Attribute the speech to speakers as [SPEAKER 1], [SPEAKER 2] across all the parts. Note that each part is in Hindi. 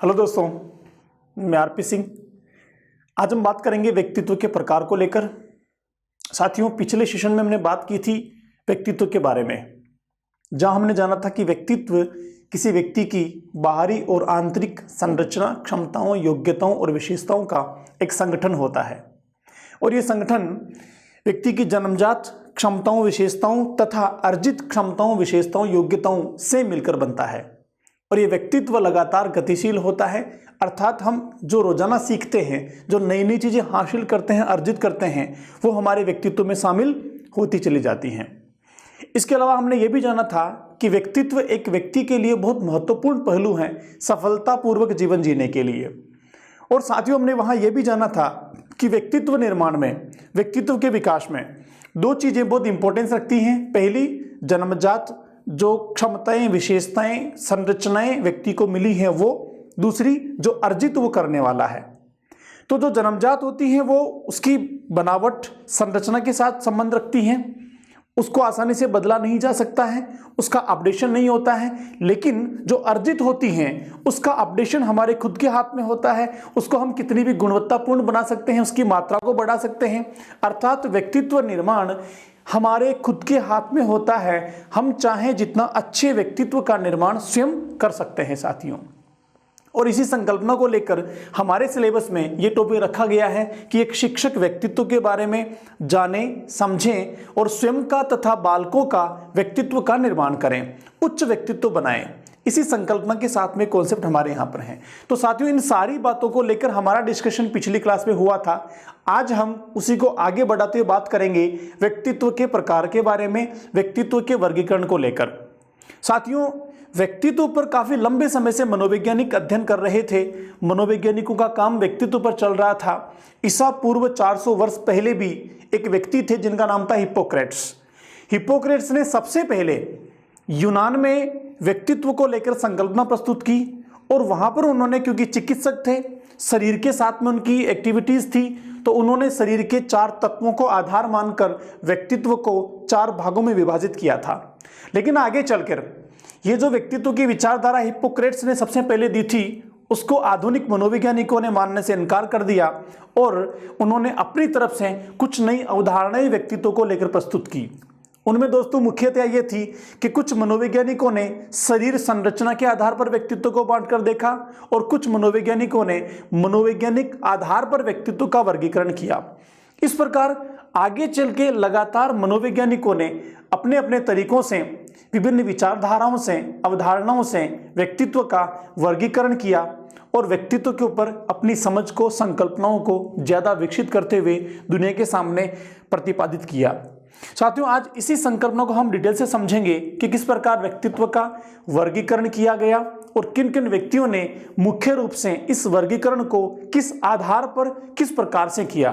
[SPEAKER 1] हेलो दोस्तों, मैं आरपी सिंह। आज हम बात करेंगे व्यक्तित्व के प्रकार को लेकर। साथियों, पिछले सेशन में हमने बात की थी व्यक्तित्व के बारे में, जहां हमने जाना था कि व्यक्तित्व किसी व्यक्ति की बाहरी और आंतरिक संरचना, क्षमताओं, योग्यताओं और विशेषताओं का एक संगठन होता है। और ये संगठन व्यक्ति की जन्मजात क्षमताओं, विशेषताओं तथा अर्जित क्षमताओं, विशेषताओं, योग्यताओं से मिलकर बनता है। और ये व्यक्तित्व लगातार गतिशील होता है, अर्थात हम जो रोजाना सीखते हैं, जो नई नई चीजें हासिल करते हैं, अर्जित करते हैं, वो हमारे व्यक्तित्व में शामिल होती चली जाती हैं। इसके अलावा हमने ये भी जाना था कि व्यक्तित्व एक व्यक्ति के लिए बहुत महत्वपूर्ण पहलू है सफलतापूर्वक जीवन जीने के लिए। और साथियों, हमने वहां यह भी जाना था कि व्यक्तित्व निर्माण में, व्यक्तित्व के विकास में दो चीजें बहुत इंपॉर्टेंस रखती हैं। पहली, जन्मजात जो क्षमताएं, विशेषताएं, संरचनाएं व्यक्ति को मिली हैं वो। दूसरी, जो अर्जित वो करने वाला है। तो जो जन्मजात होती हैं वो उसकी बनावट, संरचना के साथ संबंध रखती हैं, उसको आसानी से बदला नहीं जा सकता है, उसका अपडेशन नहीं होता है। लेकिन जो अर्जित होती हैं उसका अपडेशन हमारे खुद के हाथ में होता है। उसको हम कितनी भी गुणवत्तापूर्ण बना सकते हैं, उसकी मात्रा को बढ़ा सकते हैं। अर्थात व्यक्तित्व निर्माण हमारे खुद के हाथ में होता है। हम चाहें जितना अच्छे व्यक्तित्व का निर्माण स्वयं कर सकते हैं साथियों। और इसी संकल्पना को लेकर हमारे सिलेबस में ये टॉपिक रखा गया है कि एक शिक्षक व्यक्तित्व के बारे में जाने, समझें और स्वयं का तथा बालकों का व्यक्तित्व का निर्माण करें, उच्च व्यक्तित्व बनाएं। इसी संकल्पना के साथ में कॉन्सेप्ट हमारे यहाँ पर हैं। तो साथियों, इन सारी बातों को लेकर हमारा डिस्कशन पिछली क्लास में हुआ था। आज हम उसी को आगे बढ़ाते हुए बात करेंगे व्यक्तित्व के प्रकार के बारे में, व्यक्तित्व के वर्गीकरण को लेकर। साथियों, व्यक्तित्व पर काफी लंबे समय से मनोवैज्ञानिक अध्ययन कर रहे थे। मनोवैज्ञानिकों का काम व्यक्तित्व पर चल रहा था। ईसा पूर्व 400 वर्ष पहले भी एक व्यक्ति थे जिनका नाम था हिप्पोक्रेट्स। हिप्पोक्रेट्स ने सबसे पहले यूनान में व्यक्तित्व को लेकर संकल्पना प्रस्तुत की। और वहां पर उन्होंने, क्योंकि चिकित्सक थे, शरीर के साथ में उनकी एक्टिविटीज थी, तो उन्होंने शरीर के 4 तत्वों को आधार मानकर व्यक्तित्व को 4 भागों में विभाजित किया था। लेकिन आगे चलकर ये जो व्यक्तित्व की विचारधारा हिप्पोक्रेट्स ने सबसे पहले दी थी, उसको आधुनिक मनोवैज्ञानिकों ने मानने से इनकार कर दिया और उन्होंने अपनी तरफ से कुछ नई अवधारणाएं व्यक्तित्व को लेकर प्रस्तुत की। उनमें दोस्तों मुख्यतः ये थी कि कुछ मनोवैज्ञानिकों ने शरीर संरचना के आधार पर व्यक्तित्व को बांटकर देखा और कुछ मनोवैज्ञानिकों ने मनोवैज्ञानिक आधार पर व्यक्तित्व का वर्गीकरण किया। इस प्रकार आगे चल के लगातार मनोवैज्ञानिकों ने अपने अपने तरीकों से, विभिन्न विचारधाराओं से, अवधारणाओं से व्यक्तित्व का वर्गीकरण किया और व्यक्तित्व के ऊपर अपनी समझ को, संकल्पनाओं को ज्यादा विकसित करते हुए दुनिया के सामने प्रतिपादित किया। साथियों, आज इसी संकल्पना को हम डिटेल से समझेंगे कि किस प्रकार व्यक्तित्व का वर्गीकरण किया गया और किन किन व्यक्तियों ने मुख्य रूप से इस वर्गीकरण को किस आधार पर, किस प्रकार से किया।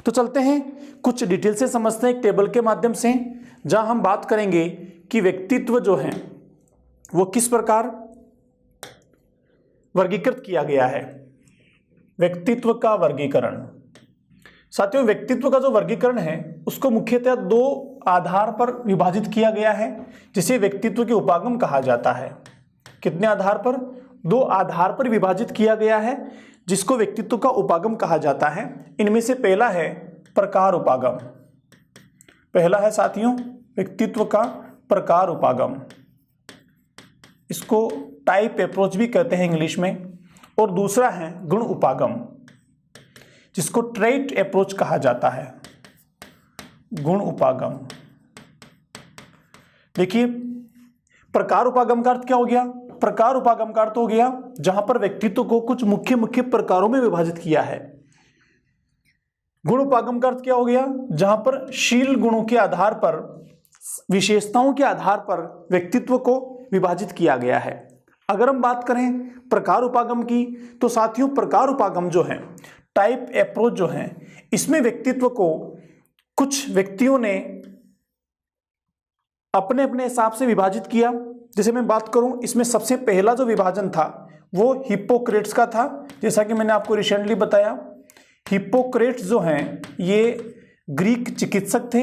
[SPEAKER 1] तो चलते हैं, कुछ डिटेल से समझते हैं एक टेबल के माध्यम से, जहां हम बात करेंगे कि व्यक्तित्व जो है वो किस प्रकार वर्गीकृत किया गया है। व्यक्तित्व का वर्गीकरण। साथियों, व्यक्तित्व का जो वर्गीकरण है उसको मुख्यतः 2 आधार पर विभाजित किया गया है, जिसे व्यक्तित्व के उपागम कहा जाता है। कितने आधार पर? 2 आधार पर विभाजित किया गया है, जिसको व्यक्तित्व का उपागम कहा जाता है। इनमें से पहला है प्रकार उपागम। पहला है साथियों व्यक्तित्व का प्रकार उपागम, इसको टाइप अप्रोच भी कहते हैं इंग्लिश में। और दूसरा है गुण उपागम, जिसको ट्रेट अप्रोच कहा जाता है। गुण उपागम। देखिए, प्रकार उपागम का अर्थ क्या हो गया? प्रकार उपागम का अर्थ हो गया जहां पर व्यक्तित्व को कुछ मुख्य मुख्य प्रकारों में विभाजित किया है। गुण उपागम का अर्थ क्या हो गया? जहां पर शील गुणों के आधार पर, विशेषताओं के आधार पर व्यक्तित्व को विभाजित किया गया है। अगर हम बात करें प्रकार उपागम की, तो साथियों प्रकार उपागम जो है, टाइप अप्रोच जो है, इसमें व्यक्तित्व को कुछ व्यक्तियों ने अपने अपने हिसाब से विभाजित किया। जैसे मैं बात करूं, इसमें सबसे पहला जो विभाजन था वो हिप्पोक्रेट्स का था। जैसा कि मैंने आपको रिसेंटली बताया, हिप्पोक्रेट्स जो हैं ये ग्रीक चिकित्सक थे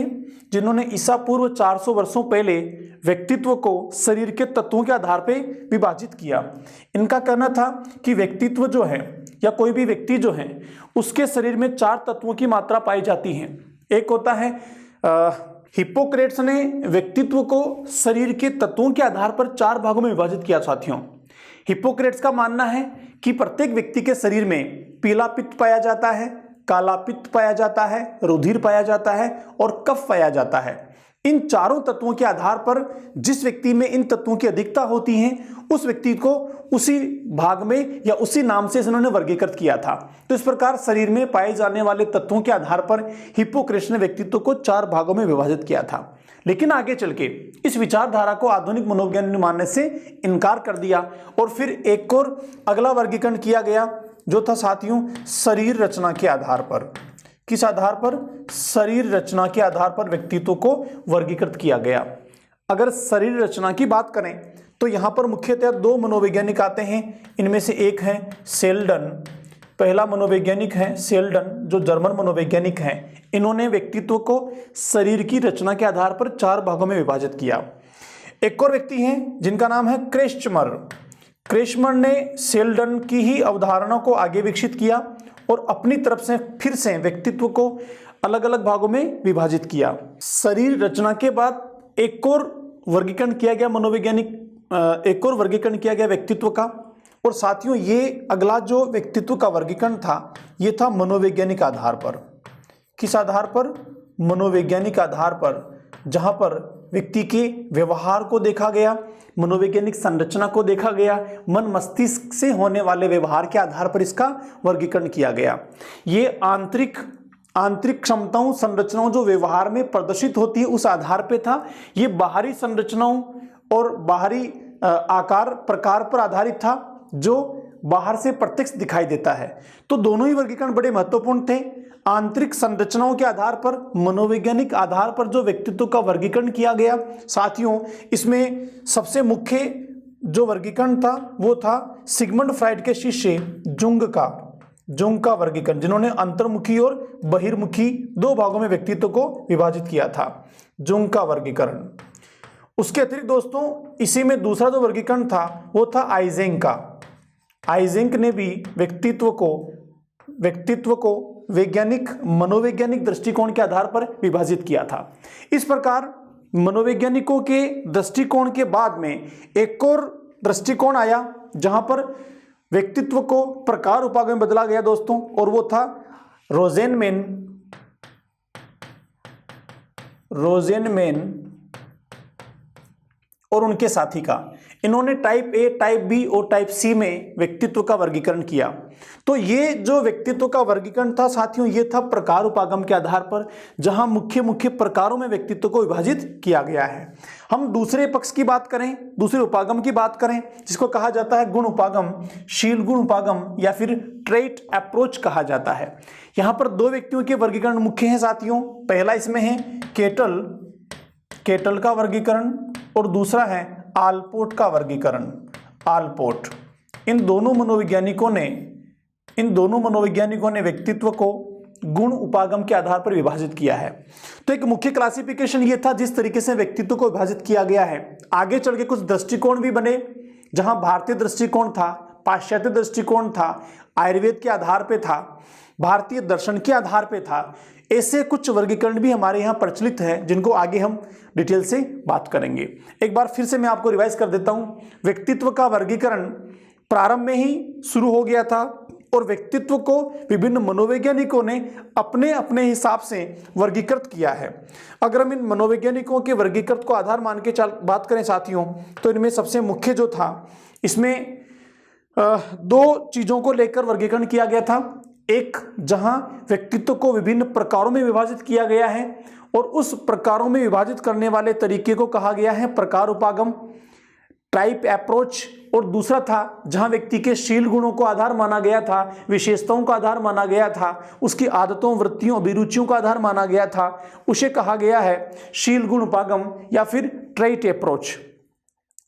[SPEAKER 1] जिन्होंने ईसा पूर्व 400 वर्षों पहले व्यक्तित्व को शरीर के तत्वों के आधार पर विभाजित किया। इनका कहना था कि व्यक्तित्व जो है या कोई भी व्यक्ति जो है उसके शरीर में 4 तत्वों की मात्रा पाई जाती है। एक होता है हिप्पोक्रेट्स ने व्यक्तित्व को शरीर के तत्वों के आधार पर 4 भागों में विभाजित किया। साथियों, हिप्पोक्रेट्स का मानना है कि प्रत्येक व्यक्ति के शरीर में पीला पित्त पाया जाता है, काला पित्त पाया जाता है, रुधिर पाया जाता है और कफ पाया जाता है। इन चारों तत्वों के आधार पर जिस व्यक्ति में इन तत्वों की अधिकता होती है उस व्यक्ति को उसी भाग में या उसी नाम से इन्होंने वर्गीकृत किया था। तो इस प्रकार शरीर में पाए जाने वाले तत्वों के आधार पर हिप्पोक्रेट्स ने व्यक्तित्व को 4 भागों में विभाजित किया था। लेकिन आगे चल के इस विचारधारा को आधुनिक मनोविज्ञान ने मानने से इनकार कर दिया और फिर एक और अगला वर्गीकरण किया गया जो था साथियों शरीर रचना के आधार पर। किस आधार पर? शरीर रचना के आधार पर व्यक्तित्व को वर्गीकृत किया गया। अगर शरीर रचना की बात करें तो यहां पर मुख्यतः 2 मनोवैज्ञानिक आते हैं। इनमें से एक है सेल्डन, पहला मनोवैज्ञानिक है सेल्डन जो जर्मन मनोवैज्ञानिक हैं। इन्होंने व्यक्तित्व को शरीर की रचना के आधार पर 4 भागों में विभाजित किया। एक और व्यक्ति हैं जिनका नाम है क्रेस्चमर। क्रेस्चमर ने सेल्डन की ही अवधारणा को आगे विकसित किया और अपनी तरफ से फिर से व्यक्तित्व को अलग अलग भागों में विभाजित किया। शरीर रचना के बाद एक और वर्गीकरण किया गया एक और वर्गीकरण किया गया व्यक्तित्व का। और साथियों ये अगला जो व्यक्तित्व का वर्गीकरण था ये था मनोवैज्ञानिक आधार पर। किस आधार पर? मनोवैज्ञानिक आधार पर, जहां पर व्यक्ति के व्यवहार को देखा गया, मनोवैज्ञानिक संरचना को देखा गया, मन मस्तिष्क से होने वाले व्यवहार के आधार पर इसका वर्गीकरण किया गया। ये आंतरिक क्षमताओं संरचनाओं जो व्यवहार में प्रदर्शित होती है उस आधार पे था। ये बाहरी संरचनाओं और बाहरी आकार प्रकार पर आधारित था जो बाहर से प्रत्यक्ष दिखाई देता है। तो दोनों ही वर्गीकरण बड़े महत्वपूर्ण थे। आंतरिक संरचनाओं के आधार पर, मनोवैज्ञानिक आधार पर जो व्यक्तित्व का वर्गीकरण किया गया साथियों, इसमें सबसे मुख्य जो वर्गीकरण था वो था सिगमंड फ्राइड के शिष्य जुंग का वर्गीकरण, जिन्होंने अंतर्मुखी और बहिर्मुखी 2 भागों में व्यक्तित्व को विभाजित किया था, जुंग का वर्गीकरण। उसके अतिरिक्त दोस्तों इसी में दूसरा जो वर्गीकरण था वो था आइजेंक का। आइजेंक ने भी व्यक्तित्व को मनोवैज्ञानिक दृष्टिकोण के आधार पर विभाजित किया था। इस प्रकार मनोवैज्ञानिकों के दृष्टिकोण के बाद में एक और दृष्टिकोण आया जहां पर व्यक्तित्व को प्रकार उपागम में बदला गया दोस्तों, और वो था रोजेनमेन और उनके साथी का। इन्होंने टाइप ए, टाइप बी और टाइप सी में व्यक्तित्व का वर्गीकरण किया। तो ये जो व्यक्तित्व का वर्गीकरण था साथियों ये था प्रकार उपागम के आधार पर, जहां मुख्य प्रकारों में व्यक्तित्व को विभाजित किया गया है। हम दूसरे पक्ष की बात करें, दूसरे उपागम की बात करें जिसको कहा जाता है गुण उपागम, शील गुण उपागम या फिर ट्रेट अप्रोच कहा जाता है। यहां पर 2 व्यक्तियों के वर्गीकरण मुख्य हैं साथियों। पहला इसमें है केटल का वर्गीकरण और दूसरा है आलपोर्ट का वर्गीकरण, आलपोर्ट। इन दोनों मनोवैज्ञानिकों ने व्यक्तित्व को गुण उपागम के आधार पर विभाजित किया है। तो एक मुख्य क्लासिफिकेशन ये था जिस तरीके से व्यक्तित्व को विभाजित किया गया है। आगे चल के कुछ दृष्टिकोण भी बने, जहां भारतीय दृष्टिकोण था, पाश्चात्य दृष्टिकोण था, आयुर्वेद के आधार पे था, भारतीय दर्शन के आधार पे था। ऐसे कुछ वर्गीकरण भी हमारे यहाँ प्रचलित है जिनको आगे हम डिटेल से बात करेंगे। एक बार फिर से मैं आपको रिवाइज कर देता हूँ। व्यक्तित्व का वर्गीकरण प्रारंभ में ही शुरू हो गया था और व्यक्तित्व को विभिन्न मनोवैज्ञानिकों ने अपने अपने हिसाब से वर्गीकृत किया है। अगर हम इन मनोवैज्ञानिकों के वर्गीकृत को आधार मान के बात करें साथियों, तो इनमें सबसे मुख्य जो था, इसमें 2 चीजों को लेकर वर्गीकरण किया गया था। एक, जहां व्यक्तित्व को विभिन्न प्रकारों में विभाजित किया गया है और उस प्रकारों में विभाजित करने वाले तरीके को कहा गया है प्रकार उपागम, टाइप अप्रोच। और दूसरा था जहां व्यक्ति के शील गुणों को आधार माना गया था, विशेषताओं का आधार माना गया था, उसकी आदतों, वृत्तियों, अभिरुचियों का आधार माना गया था, उसे कहा गया है शील गुण उपागम या फिर ट्रेट अप्रोच।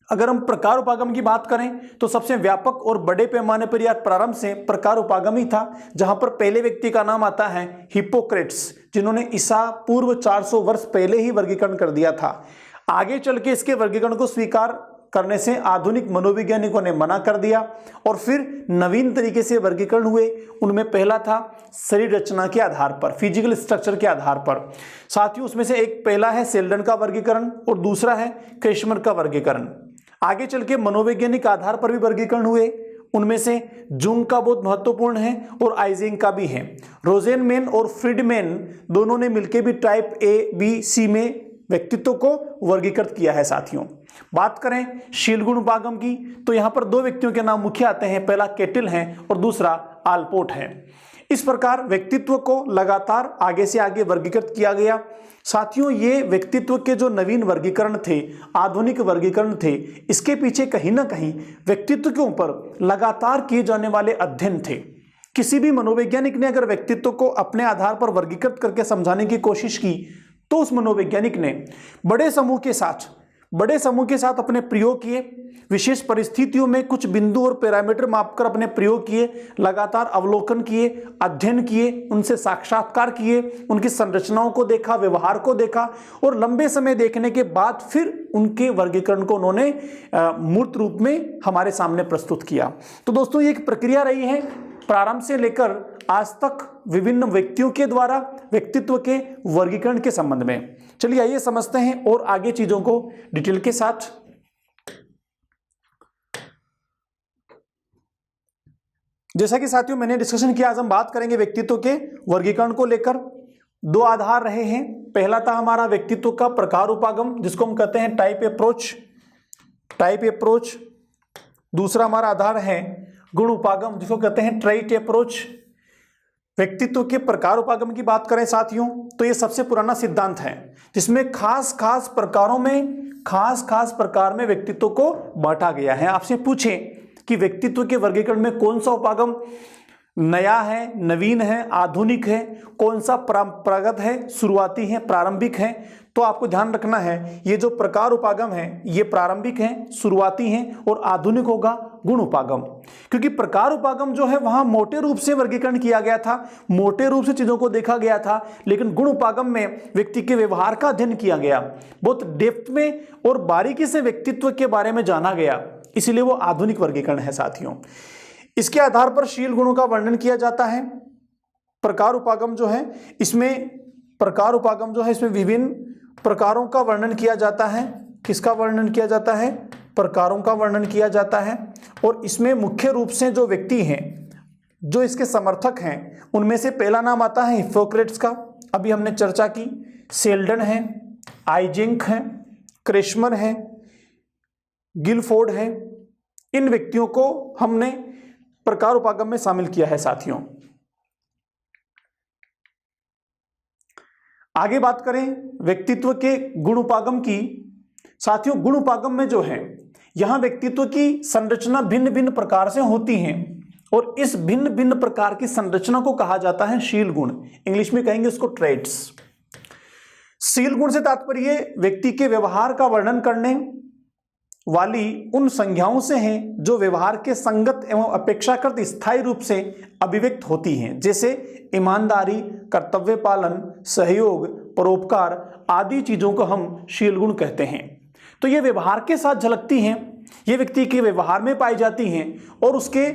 [SPEAKER 1] अगर हम प्रकार उपागम की बात करें तो सबसे व्यापक और बड़े पैमाने पर या प्रारंभ से प्रकार उपागम ही था, जहां पर पहले व्यक्ति का नाम आता है हिप्पोक्रेट्स, जिन्होंने ईसा पूर्व 400 वर्ष पहले ही वर्गीकरण कर दिया था। आगे चल के इसके वर्गीकरण को स्वीकार करने से आधुनिक मनोवैज्ञानिकों ने मना कर दिया और फिर नवीन तरीके से वर्गीकरण हुए। उनमें पहला था शरीर रचना के आधार पर, फिजिकल स्ट्रक्चर के आधार पर। साथियों, उसमें से एक पहला है सेल्डन का वर्गीकरण और दूसरा है क्रेशमर का वर्गीकरण। आगे चल के मनोवैज्ञानिक आधार पर भी वर्गीकरण हुए। उनमें से जुंग का बहुत महत्वपूर्ण है और आइजेंग का भी है। रोजेनमैन और फ्रीडमैन दोनों ने मिलकर भी टाइप ए, बी, सी में व्यक्तित्व को वर्गीकृत किया है। साथियों, बात करें शील गुण उपागम की तो यहां पर दो व्यक्तियों के नाम मुख्य आते हैं, पहला केटिल है और दूसरा आलपोर्ट है। इस प्रकार व्यक्तित्व को लगातार आगे से आगे वर्गीकृत किया गया। साथियों, ये व्यक्तित्व के जो नवीन वर्गीकरण थे, आधुनिक वर्गीकरण थे, इसके पीछे कहीं ना कहीं व्यक्तित्व के ऊपर लगातार किए जाने वाले अध्ययन थे। किसी भी मनोवैज्ञानिक ने अगर व्यक्तित्व को अपने आधार पर वर्गीकृत करके समझाने की कोशिश की तो उस मनोवैज्ञानिक ने बड़े समूह के साथ अपने प्रयोग किए, विशेष परिस्थितियों में कुछ बिंदु और पैरामीटर मापकर अपने प्रयोग किए, लगातार अवलोकन किए, अध्ययन किए, उनसे साक्षात्कार किए, उनकी संरचनाओं को देखा, व्यवहार को देखा और लंबे समय देखने के बाद फिर उनके वर्गीकरण को उन्होंने मूर्त रूप में हमारे सामने प्रस्तुत किया। तो दोस्तों, ये एक प्रक्रिया रही है प्रारंभ से लेकर आज तक विभिन्न व्यक्तियों के द्वारा व्यक्तित्व के वर्गीकरण के संबंध में। चलिए आइए समझते हैं और आगे चीजों को डिटेल के साथ। जैसा कि साथियों मैंने डिस्कशन किया, आज हम बात करेंगे व्यक्तित्व के वर्गीकरण को लेकर। दो आधार रहे हैं। पहला था हमारा व्यक्तित्व का प्रकार उपागम, जिसको हम कहते हैं टाइप अप्रोच। दूसरा हमारा आधार है गुण उपागम, जिसको कहते हैं ट्रेट अप्रोच। व्यक्तित्व के प्रकार उपागम की बात करें साथियों तो ये सबसे पुराना सिद्धांत है, जिसमें खास प्रकार में व्यक्तित्व को बांटा गया है। आपसे पूछें कि व्यक्तित्व के वर्गीकरण में कौन सा उपागम नया है, नवीन है, आधुनिक है, कौन सा परंपरागत है, शुरुआती है, प्रारंभिक है, तो आपको ध्यान रखना है ये जो प्रकार उपागम है ये प्रारंभिक है, शुरुआती है और आधुनिक होगा गुण उपागम। क्योंकि प्रकार उपागम जो है वहां मोटे रूप से वर्गीकरण किया गया था, मोटे रूप से चीजों को देखा गया था, लेकिन गुण उपागम में व्यक्ति के व्यवहार का अध्ययन किया गया, बहुत डेप्थ में और बारीकी से व्यक्तित्व के बारे में जाना गया, इसलिए वो आधुनिक वर्गीकरण है साथियों। इसके आधार पर शील गुणों का वर्णन किया जाता है। प्रकार उपागम जो है इसमें विभिन्न प्रकारों का वर्णन किया जाता है। किसका वर्णन किया जाता है? प्रकारों का वर्णन किया जाता है। और इसमें मुख्य रूप से जो व्यक्ति हैं, जो इसके समर्थक हैं, उनमें से पहला नाम आता है हिप्पोक्रेट्स का, अभी हमने चर्चा की। सेल्डन है, आइजेंक है, क्रेशमर है, गिलफोर्ड है। इन व्यक्तियों को हमने प्रकार उपागम में शामिल किया है साथियों। आगे बात करें व्यक्तित्व के गुण उपागम की। साथियों, गुण उपागम में जो है यहां व्यक्तित्व की संरचना भिन्न भिन्न प्रकार से होती है और इस भिन्न भिन्न प्रकार की संरचना को कहा जाता है शील गुण। इंग्लिश में कहेंगे उसको ट्रेट्स। शील गुण से तात्पर्य व्यक्ति के व्यवहार का वर्णन करने वाली उन संज्ञाओं से हैं जो व्यवहार के संगत एवं अपेक्षाकृत स्थायी रूप से अभिव्यक्त होती हैं, जैसे ईमानदारी, कर्तव्य पालन, सहयोग, परोपकार आदि चीजों को हम शील गुण कहते हैं। तो ये व्यवहार के साथ झलकती हैं, ये व्यक्ति के व्यवहार में पाई जाती हैं और उसके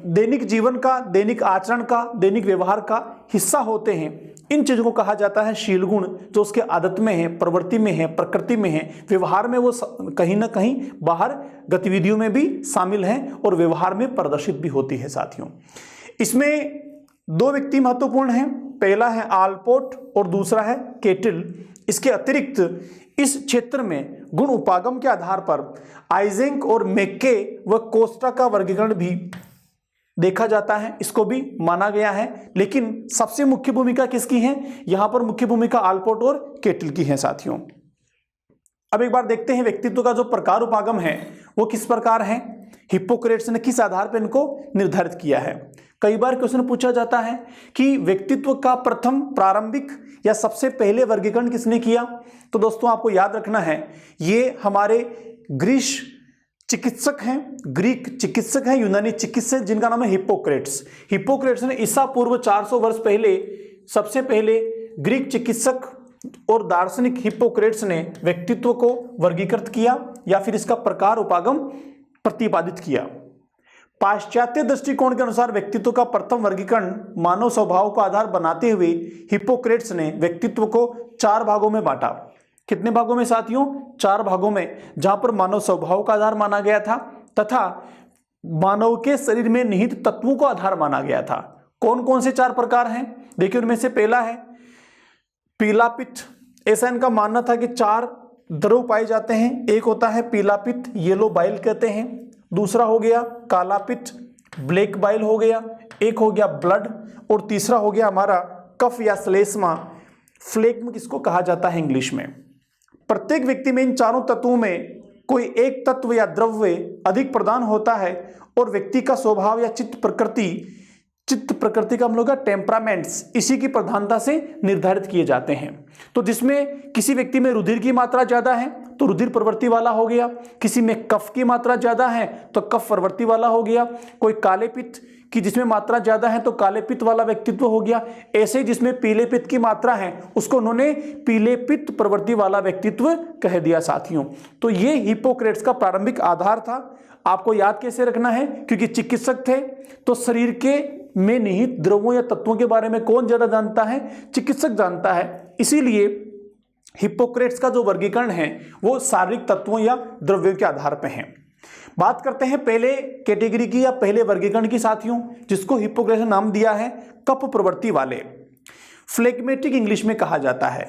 [SPEAKER 1] दैनिक जीवन का, दैनिक आचरण का, दैनिक व्यवहार का हिस्सा होते हैं। इन चीजों को कहा जाता है शील गुण, जो उसके आदत में है, प्रवृत्ति में है, प्रकृति में है, व्यवहार में वो कहीं ना कहीं बाहर गतिविधियों में भी शामिल हैं और व्यवहार में प्रदर्शित भी होती है साथियों। इसमें दो व्यक्ति महत्वपूर्ण हैं, पहला है आलपोर्ट और दूसरा है केटिल। इसके अतिरिक्त इस क्षेत्र में गुण उपागम के आधार पर आइजेंक और मैक्के व कोस्टा का वर्गीकरण भी देखा जाता है, इसको भी माना गया है। लेकिन सबसे मुख्य भूमिका किसकी है? यहां पर मुख्य भूमिका आलपोर्ट और केटिल की है साथियों। अब एक बार देखते हैं व्यक्तित्व का जो प्रकार उपागम है वो किस प्रकार है, हिप्पोक्रेट्स ने किस आधार पर इनको निर्धारित किया है। कई बार क्वेश्चन पूछा जाता है कि व्यक्तित्व का प्रथम, प्रारंभिक या सबसे पहले वर्गीकरण किसने किया? तो दोस्तों आपको याद रखना है ये हमारे ग्रीक चिकित्सक हैं, यूनानी चिकित्सक, जिनका नाम है हिप्पोक्रेट्स। हिप्पोक्रेट्स ने ईसा पूर्व 400 वर्ष पहले सबसे पहले ग्रीक चिकित्सक और दार्शनिक हिप्पोक्रेट्स ने व्यक्तित्व को वर्गीकृत किया या फिर इसका प्रकार उपागम प्रतिपादित किया। पाश्चात्य दृष्टिकोण के अनुसार व्यक्तित्व का प्रथम वर्गीकरण मानव स्वभाव को आधार बनाते हुए हिप्पोक्रेट्स ने व्यक्तित्व को 4 भागों में बांटा। कितने भागों में साथियों? 4 भागों में, जहां पर मानव स्वभाव का आधार माना गया था तथा मानव के शरीर में निहित तत्वों को आधार माना गया था। कौन कौन से 4 प्रकार हैं? देखिए, उनमें से पहला है पीला पित्त। ऐसा इनका मानना था कि 4 द्रव पाए जाते हैं। एक होता है पीला पित्त, येलो बाइल कहते हैं। दूसरा हो गया काला पित्त, ब्लैक बाइल हो गया। एक हो गया ब्लड, और तीसरा हो गया हमारा कफ या श्लेष्मा, फ्लेग्म किसको कहा जाता है इंग्लिश में। प्रत्येक व्यक्ति में इन 4 तत्वों में कोई एक तत्व या द्रव्य अधिक प्रदान होता है और व्यक्ति का स्वभाव या चित्त प्रकृति का हम लोग का टेम्परामेंट्स इसी की प्रधानता से निर्धारित किए जाते हैं। तो जिसमें किसी व्यक्ति में रुधिर की मात्रा ज्यादा है तो रुधिर प्रवृत्ति वाला हो गया, किसी में कफ की मात्रा ज्यादा है तो कफ प्रवृत्ति वाला हो गया, कोई काले पित्त की जिसमें मात्रा ज्यादा है तो काले पित्त वाला व्यक्तित्व हो गया। ऐसे जिसमें पीले पित्त की मात्रा है उसको उन्होंने पीले पित्त प्रवृत्ति वाला व्यक्तित्व कह दिया साथियों। तो ये हिप्पोक्रेट्स का प्रारंभिक आधार था। आपको याद कैसे रखना है? क्योंकि चिकित्सक थे तो शरीर के में निहित द्रव्यों या तत्वों के बारे में कौन ज्यादा जानता है? चिकित्सक जानता है। इसीलिए हिप्पोक्रेट्स का जो वर्गीकरण है वो शारीरिक तत्वों या द्रव्यों के आधार पर है। बात करते हैं पहले कैटेगरी की या पहले वर्गीकरण की साथियों, जिसको हिप्पोक्रेट्स ने नाम दिया है कफ प्रवृत्ति वाले, फ्लेग्मेटिक इंग्लिश में कहा जाता है।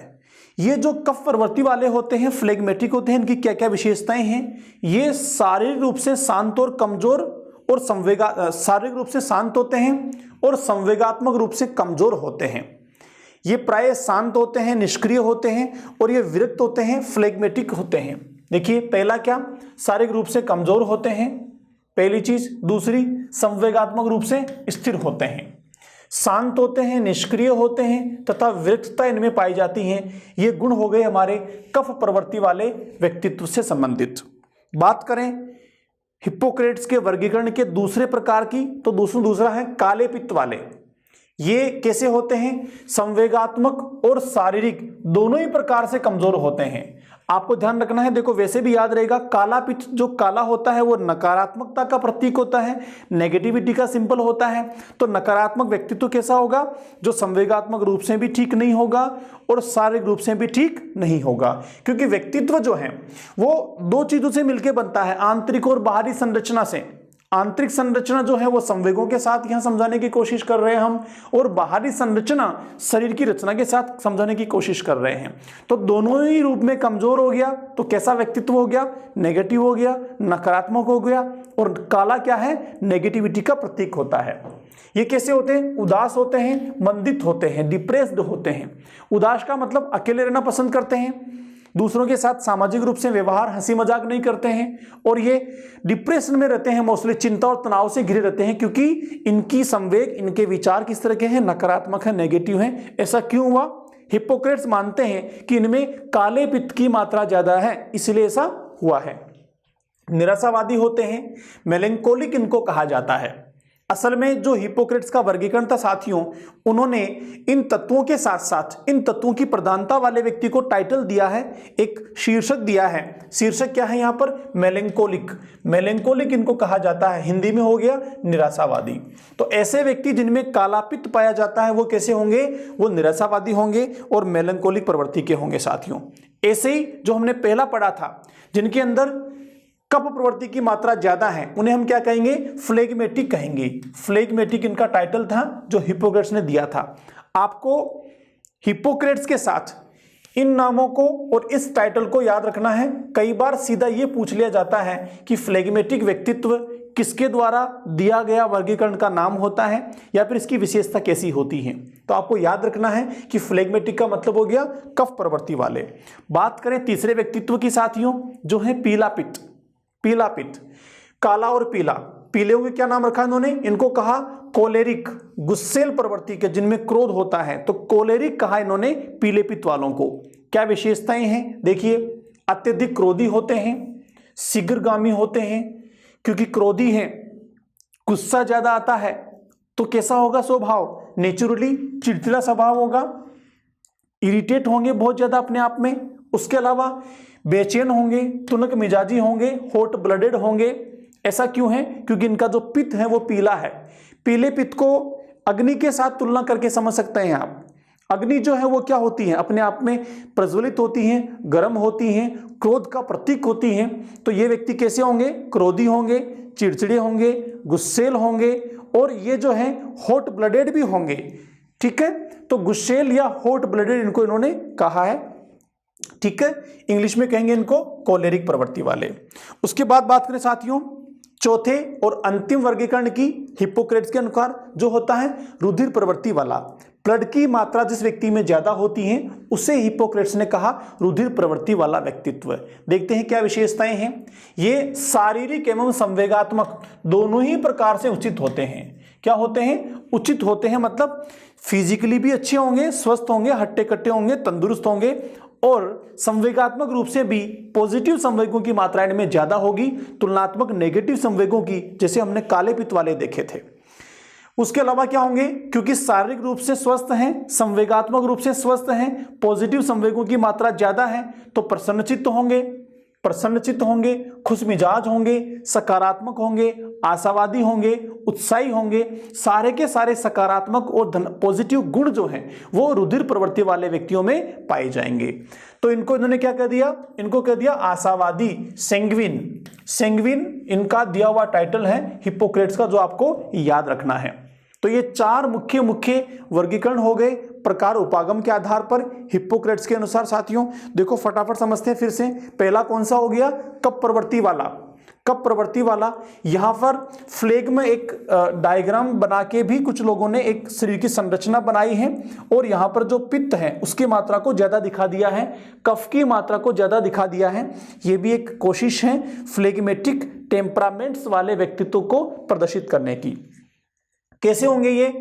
[SPEAKER 1] ये जो कफ प्रवृत्ति वाले होते हैं, फ्लेग्मेटिक होते हैं, इनकी क्या क्या विशेषताएं हैं? ये शारीरिक रूप से शांत और कमजोर और शारीरिक रूप से शांत होते हैं और संवेगात्मक रूप से कमजोर होते हैं। ये प्राय शांत होते हैं, निष्क्रिय होते हैं और ये विरक्त होते हैं, फ्लेग्मेटिक होते हैं। देखिए, पहला क्या? शारीरिक रूप से कमजोर होते हैं, पहली चीज। दूसरी, संवेगात्मक रूप से स्थिर होते हैं, शांत होते हैं, निष्क्रिय होते हैं तथा विरक्तता इनमें पाई जाती है। ये गुण हो गए हमारे कफ प्रवृत्ति वाले व्यक्तित्व से संबंधित। बात करें हिप्पोक्रेट्स के वर्गीकरण के दूसरे प्रकार की तो दूसरा है काले पित्त वाले। ये कैसे होते हैं? संवेगात्मक और शारीरिक दोनों ही प्रकार से कमजोर होते हैं। आपको ध्यान रखना है, देखो वैसे भी याद रहेगा, काला पित्त जो काला होता है वो नकारात्मकता का प्रतीक होता है, नेगेटिविटी का सिंबल होता है। तो नकारात्मक व्यक्तित्व कैसा होगा? जो संवेगात्मक रूप से भी ठीक नहीं होगा और शारीरिक रूप से भी ठीक नहीं होगा। क्योंकि व्यक्तित्व जो है वो 2 चीजों से मिलकर बनता है, आंतरिक और बाहरी संरचना से। आंतरिक संरचना जो है वो संवेगों के साथ यहां समझाने की कोशिश कर रहे हैं हम, और बाहरी संरचना शरीर की रचना के साथ समझाने की कोशिश कर रहे हैं। तो दोनों ही रूप में कमजोर हो गया तो कैसा व्यक्तित्व हो गया? नेगेटिव हो गया, नकारात्मक हो गया। और काला क्या है? नेगेटिविटी का प्रतीक होता है। ये कैसे होते हैं? उदास होते हैं, मंदित होते हैं, डिप्रेस्ड होते हैं। उदास का मतलब अकेले रहना पसंद करते हैं, दूसरों के साथ सामाजिक रूप से व्यवहार, हंसी मजाक नहीं करते हैं, और ये डिप्रेशन में रहते हैं, मोस्टली चिंता और तनाव से घिरे रहते हैं। क्योंकि इनकी संवेग, इनके विचार किस तरह के हैं? नकारात्मक है, नेगेटिव हैं। ऐसा क्यों हुआ? हिप्पोक्रेट्स मानते हैं कि इनमें काले पित्त की मात्रा ज्यादा है, इसलिए ऐसा हुआ है। निराशावादी होते हैं, मेलेंकोलिक इनको कहा जाता है। असल में जो हिप्पोक्रेट्स का वर्गीकरण था साथियों, उन्होंने इन तत्वों के साथ साथ इन तत्वों की प्रधानता वाले व्यक्ति को टाइटल दिया है, एक शीर्षक दिया है। शीर्षक क्या है यहाँ पर? मेलेंकोलिक। मेलेंकोलिक इनको कहा जाता है, हिंदी में हो गया निराशावादी। तो ऐसे व्यक्ति जिनमें काला पित्त पाया जाता है वो कैसे होंगे? वो निराशावादी होंगे और मेलेंकोलिक प्रवृत्ति के होंगे साथियों। ऐसे ही जो हमने पहला पढ़ा था, जिनके अंदर कफ प्रवृत्ति की मात्रा ज्यादा है, उन्हें हम क्या कहेंगे? फ्लेग्मेटिक कहेंगे। फ्लेग्मेटिक इनका टाइटल था जो हिप्पोक्रेट्स ने दिया था। आपको हिप्पोक्रेट्स के साथ इन नामों को और इस टाइटल को याद रखना है। कई बार सीधा ये पूछ लिया जाता है कि फ्लेग्मेटिक व्यक्तित्व किसके द्वारा दिया गया वर्गीकरण का नाम होता है या फिर इसकी विशेषता कैसी होती है। तो आपको याद रखना है कि फ्लेग्मेटिक का मतलब हो गया कफ प्रवृत्ति वाले। बात करें तीसरे व्यक्तित्व की साथियों, जो है पीला पित्त। पीला पित्त, काला और पीला। पीले को क्या नाम रखा इन्होंने? इनको कहा कोलेरिक, गुस्सेल प्रवृत्ति के, जिनमें क्रोध होता है, तो कोलेरिक कहा इन्होंने पीले पित्त वालों को। क्या विशेषताएं हैं? देखिए, अत्यधिक क्रोधी होते हैं, शीघ्रगामी होते हैं, क्योंकि क्रोधी हैं, गुस्सा ज्यादा आता है तो कैसा होगा स्वभाव? नेचुरली चिड़चिड़ा स्वभाव होगा, इरिटेट होंगे बहुत ज्यादा अपने आप में, उसके अलावा बेचैन होंगे, तुनक मिजाजी होंगे, हॉट ब्लडेड होंगे। ऐसा क्यों है? क्योंकि इनका जो पित्त है वो पीला है। पीले पित्त को अग्नि के साथ तुलना करके समझ सकते हैं आप। अग्नि जो है वो क्या होती है, अपने आप में प्रज्वलित होती हैं, गर्म होती हैं, क्रोध का प्रतीक होती हैं। तो ये व्यक्ति कैसे होंगे? क्रोधी होंगे, चिड़चिड़े होंगे, गुस्सेल होंगे और ये जो है हॉट ब्लडेड भी होंगे। ठीक है, तो गुस्सेल या हॉट ब्लडेड इनको इन्होंने कहा है। ठीक है, इंग्लिश में कहेंगे इनको कोलेरिक प्रवृत्ति वाले। उसके बाद बात करें साथियों चौथे और अंतिम वर्गीकरण की, हिप्पोक्रेट्स के अनुसार जो होता है रुधिर प्रवृत्ति वाला। ब्लड की मात्रा जिस व्यक्ति में ज्यादा होती है उसे हिप्पोक्रेट्स ने कहा रुधिर प्रवृत्ति वाला व्यक्तित्व। देखते हैं क्या विशेषताएं हैं। ये शारीरिक एवं संवेगात्मक दोनों ही प्रकार से उचित होते हैं। क्या होते हैं? उचित होते हैं, मतलब फिजिकली भी अच्छे होंगे, स्वस्थ होंगे, हट्टे कट्टे होंगे, तंदुरुस्त होंगे और संवेगात्मक रूप से भी पॉजिटिव संवेगों की मात्रा इनमें ज्यादा होगी तुलनात्मक नेगेटिव संवेगों की, जैसे हमने काले पित्त वाले देखे थे। उसके अलावा क्या होंगे? क्योंकि शारीरिक रूप से स्वस्थ हैं, संवेगात्मक रूप से स्वस्थ हैं, पॉजिटिव संवेगों की मात्रा ज्यादा है, तो प्रसन्नचित्त होंगे, खुश मिजाज होंगे, सकारात्मक होंगे, आशावादी होंगे, उत्साही होंगे। सारे के सारे सकारात्मक और पॉजिटिव गुण जो हैं वो रुधिर प्रवृत्ति वाले व्यक्तियों में पाए जाएंगे। तो इनको इन्होंने क्या कह दिया? इनको कह दिया आशावादी, सेंग्विन इनका दिया हुआ टाइटल है हिप्पोक्रेट्स का, जो आपको याद रखना है। तो ये चार मुख्य वर्गीकरण हो गए प्रकार उपागम के आधार पर हिप्पोक्रेट्स के अनुसार। साथियों देखो फटाफट समझते हैं फिर से। पहला कौन सा हो गया? कप प्रवृत्ति वाला। यहां पर फ्लैग में एक डायग्राम बना के भी कुछ लोगों ने एक शरीर की संरचना बनाई है और यहां पर जो पित्त है उसकी मात्रा को ज्यादा दिखा दिया है, कफ की मात्रा को ज्यादा दिखा दिया है। यह भी एक कोशिश है फ्लेगमेटिक टेम्परामेंट्स वाले व्यक्तित्व को प्रदर्शित करने की। कैसे होंगे ये?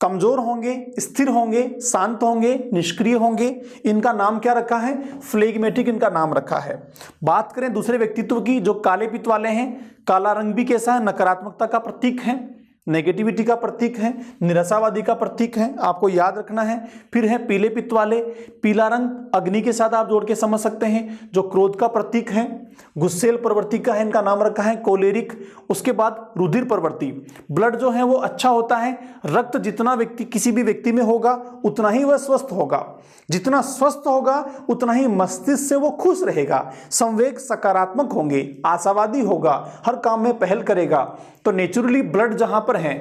[SPEAKER 1] कमजोर होंगे, स्थिर होंगे, शांत होंगे, निष्क्रिय होंगे। इनका नाम क्या रखा है? फ्लेगमेटिक इनका नाम रखा है। बात करें दूसरे व्यक्तित्व की जो काले पित्त वाले हैं, काला रंग भी कैसा है? नकारात्मकता का प्रतीक है, नेगेटिविटी का प्रतीक है, निराशावादी का प्रतीक है, आपको याद रखना है। फिर है पीले पित्त वाले, पीला रंग अग्नि के साथ आप जोड़ के समझ सकते हैं, जो क्रोध का प्रतीक है, गुस्सेल प्रवृत्ति का है, इनका नाम रखा है कोलेरिक। उसके बाद रुधिर प्रवृत्ति, ब्लड जो है वो अच्छा होता है, रक्त जितना व्यक्ति किसी भी व्यक्ति में होगा उतना ही वह स्वस्थ होगा, जितना स्वस्थ होगा उतना ही मस्तिष्क से वो खुश रहेगा, संवेग सकारात्मक होंगे, आशावादी होगा, हर काम में पहल करेगा। तो नेचुरली ब्लड जहां पर है,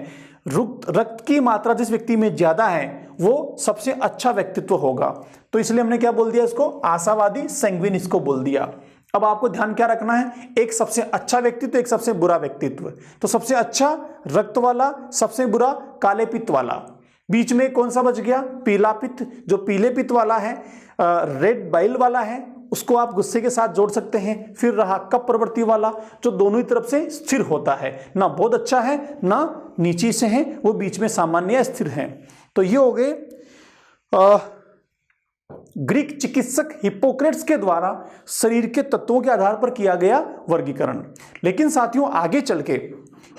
[SPEAKER 1] रक्त की मात्रा जिस व्यक्ति में ज्यादा है वो सबसे अच्छा व्यक्तित्व होगा। तो इसलिए हमने क्या बोल दिया इसको? आशावादी, सैंग्विन इसको बोल दिया। अब आपको ध्यान क्या रखना है? एक सबसे अच्छा व्यक्तित्व, एक सबसे बुरा व्यक्तित्व। तो सबसे अच्छा रक्त वाला, सबसे बुरा काले पित्त वाला। बीच में कौन सा बच गया? पीला पित्त। जो पीले पित्त वाला है, रेड बाइल वाला है, उसको आप गुस्से के साथ जोड़ सकते हैं। फिर रहा कप प्रवृत्ति वाला, जो दोनों ही तरफ से स्थिर होता है, ना बहुत अच्छा है ना नीचे से है, वो बीच में सामान्य स्थिर है। तो ये हो गए ग्रीक चिकित्सक हिप्पोक्रेट्स के द्वारा शरीर के तत्वों के आधार पर किया गया वर्गीकरण। लेकिन साथियों आगे चल के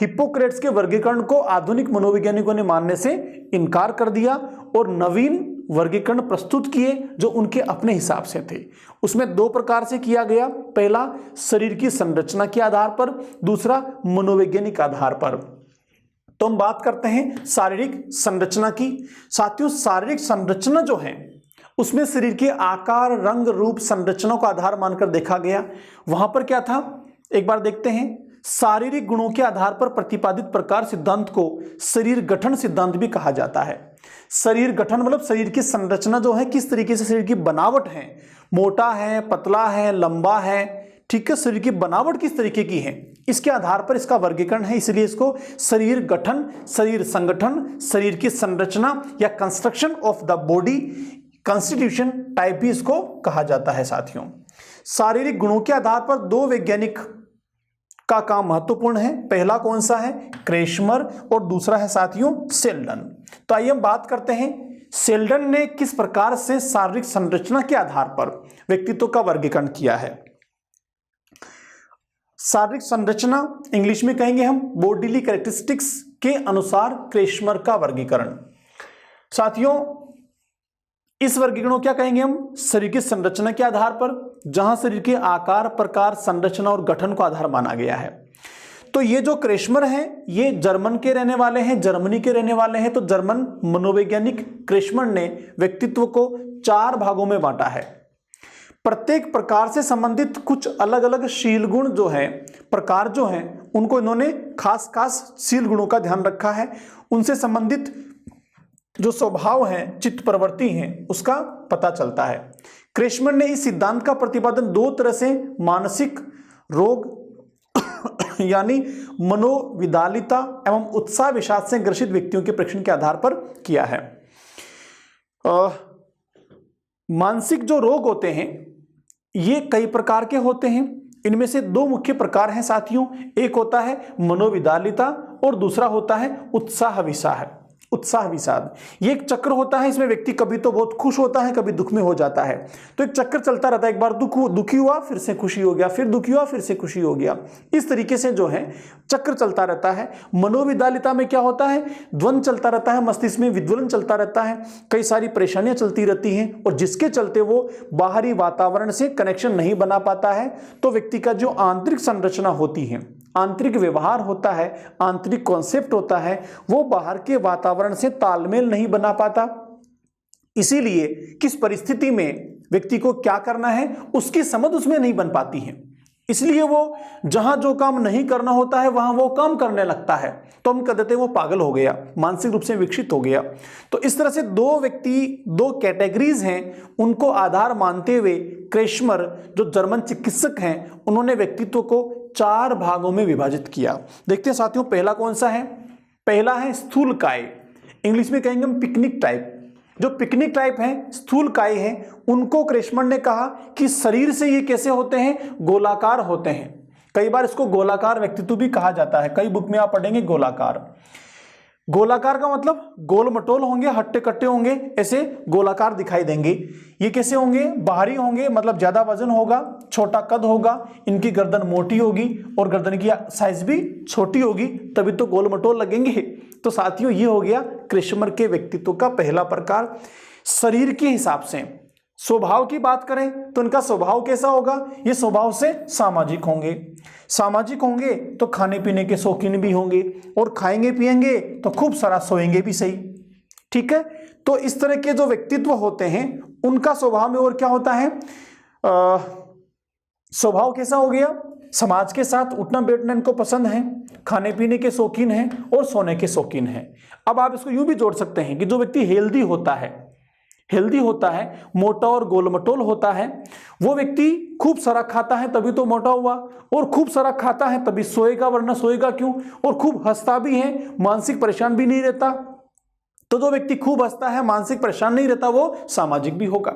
[SPEAKER 1] हिप्पोक्रेट्स के वर्गीकरण को आधुनिक मनोवैज्ञानिकों ने मानने से इनकार कर दिया और नवीन वर्गीकरण प्रस्तुत किए जो उनके अपने हिसाब से थे। उसमें दो प्रकार से किया गया, पहला शरीर की संरचना के आधार पर, दूसरा मनोवैज्ञानिक आधार पर। तो हम बात करते हैं शारीरिक संरचना की। साथियों शारीरिक संरचना जो है उसमें शरीर के आकार, रंग, रूप, संरचना को आधार मानकर देखा गया। वहां पर क्या था एक बार देखते हैं। शारीरिक गुणों के आधार पर प्रतिपादित प्रकार सिद्धांत को शरीर गठन सिद्धांत भी कहा जाता है। शरीर गठन मतलब शरीर की संरचना जो है, किस तरीके से शरीर की बनावट है, मोटा है, पतला है, लंबा है, ठीक है, शरीर की बनावट किस तरीके की है, इसके आधार पर इसका वर्गीकरण है। इसलिए इसको शरीर गठन, शरीर संगठन, शरीर की संरचना या construction of the body, constitution type भी इसको कहा जाता है। साथियों शारीरिक गुणों के आधार पर दो वैज्ञानिक का काम महत्वपूर्ण है। पहला कौन सा है? क्रेशमर, और दूसरा है साथियों सेल्डन। तो आइए हम बात करते हैं सेल्डन ने किस प्रकार से शारीरिक संरचना के आधार पर व्यक्तित्व का वर्गीकरण किया है। शारीरिक संरचना इंग्लिश में कहेंगे हम बॉडीली कैरेक्टरिस्टिक्स के अनुसार क्रेशमर का वर्गीकरण। साथियों इस वर्गीकरण को क्या कहेंगे हम? शरीर की संरचना के आधार पर, जहां शरीर के आकार, प्रकार, संरचना और गठन को आधार माना गया है। तो ये जो क्रेशमर हैं, ये जर्मन के रहने वाले हैं, जर्मनी के रहने वाले हैं। तो जर्मन मनोवैज्ञानिक क्रेशमर ने व्यक्तित्व को 4 भागों में बांटा है। प्रत्येक प्रकार से संबंधित कुछ अलग अलग शील गुण जो है, प्रकार जो हैं, उनको इन्होंने खास खास शील गुणों का ध्यान रखा है। उनसे संबंधित जो स्वभाव हैं, चित्त प्रवृत्ति हैं, उसका पता चलता है। क्रेशमर ने इस सिद्धांत का प्रतिपादन 2 तरह से मानसिक रोग यानी मनोविदालिता एवं उत्साह विषाद से ग्रसित व्यक्तियों के परीक्षण के आधार पर किया है। मानसिक जो रोग होते हैं ये कई प्रकार के होते हैं। इनमें से 2 मुख्य प्रकार हैं साथियों। एक होता है मनोविदालिता और दूसरा होता है उत्साह विषाद। ये एक चक्र होता है। इसमें व्यक्ति कभी तो बहुत खुश होता है, कभी दुख में हो जाता है। तो एक चक्र चलता रहता है, एक बार दुखी हुआ, फिर से खुशी हो गया, फिर दुखी हुआ, फिर से खुशी हो गया। इस तरीके से जो है चक्र चलता रहता है। मनोविदालिता में क्या होता है? द्वंद्व चलता रहता है, मस्तिष्क में विद्वलन चलता रहता है, कई सारी परेशानियां चलती रहती हैं और जिसके चलते वो बाहरी वातावरण से कनेक्शन नहीं बना पाता है। तो व्यक्ति का जो आंतरिक संरचना होती है, आंतरिक व्यवहार होता है, आंतरिक कॉन्सेप्ट होता है, वो बाहर के वातावरण से तालमेल नहीं बना पाता। इसीलिए किस परिस्थिति में व्यक्ति को क्या करना है उसकी समझ उसमें नहीं बन पाती है। इसलिए वो जहां जो काम नहीं करना होता है वहां वो काम करने लगता है। तो हम कह देते हैं वो पागल हो गया, मानसिक रूप से विकसित हो गया। तो इस तरह से 2 कैटेगरीज हैं, उनको आधार मानते हुए क्रेशमर जो जर्मन चिकित्सक हैं उन्होंने व्यक्तित्व को 4 भागों में विभाजित किया। देखते हैं साथियों, पहला कौन सा है? पहला है स्थूल काय, इंग्लिश में कहेंगे हम पिकनिक टाइप। जो पिकनिक टाइप हैं, स्थूल काय हैं, उनको क्रेशमर ने कहा कि शरीर से ये कैसे होते हैं? गोलाकार होते हैं। कई बार इसको गोलाकार व्यक्तित्व भी कहा जाता है। कई बुक में आप पढ़ेंगे गोलाकार। गोलाकार का मतलब गोल मटोल होंगे, हट्टे कट्टे होंगे, ऐसे गोलाकार दिखाई देंगे। ये कैसे होंगे? बाहरी होंगे, मतलब ज्यादा वजन होगा, छोटा कद होगा, इनकी गर्दन मोटी होगी और गर्दन की साइज भी छोटी होगी, तभी तो गोल मटोल लगेंगे। तो साथियों ये हो गया क्रेशमर के व्यक्तित्व का पहला प्रकार। शरीर के हिसाब से स्वभाव की बात करें तो इनका स्वभाव कैसा होगा? ये स्वभाव से सामाजिक होंगे। सामाजिक होंगे तो खाने पीने के शौकीन भी होंगे और खाएंगे पिएंगे तो खूब सारा सोएंगे भी सही। ठीक है, तो इस तरह के जो व्यक्तित्व होते हैं उनका स्वभाव में और क्या होता है? स्वभाव कैसा हो गया? समाज के साथ उठना बैठना इनको पसंद है, खाने पीने के शौकीन हैं और सोने के शौकीन हैं। अब आप इसको यूं भी जोड़ सकते हैं कि जो व्यक्ति हेल्दी होता है, मोटा और गोलमटोल होता है, वो व्यक्ति खूब सारा खाता है तभी तो मोटा हुआ, और खूब सारा खाता है तभी सोएगा, वरना सोएगा क्यों? और खूब हंसता भी है, मानसिक परेशान भी नहीं रहता। तो जो व्यक्ति खूब हंसता है, मानसिक परेशान नहीं रहता, वो सामाजिक भी होगा।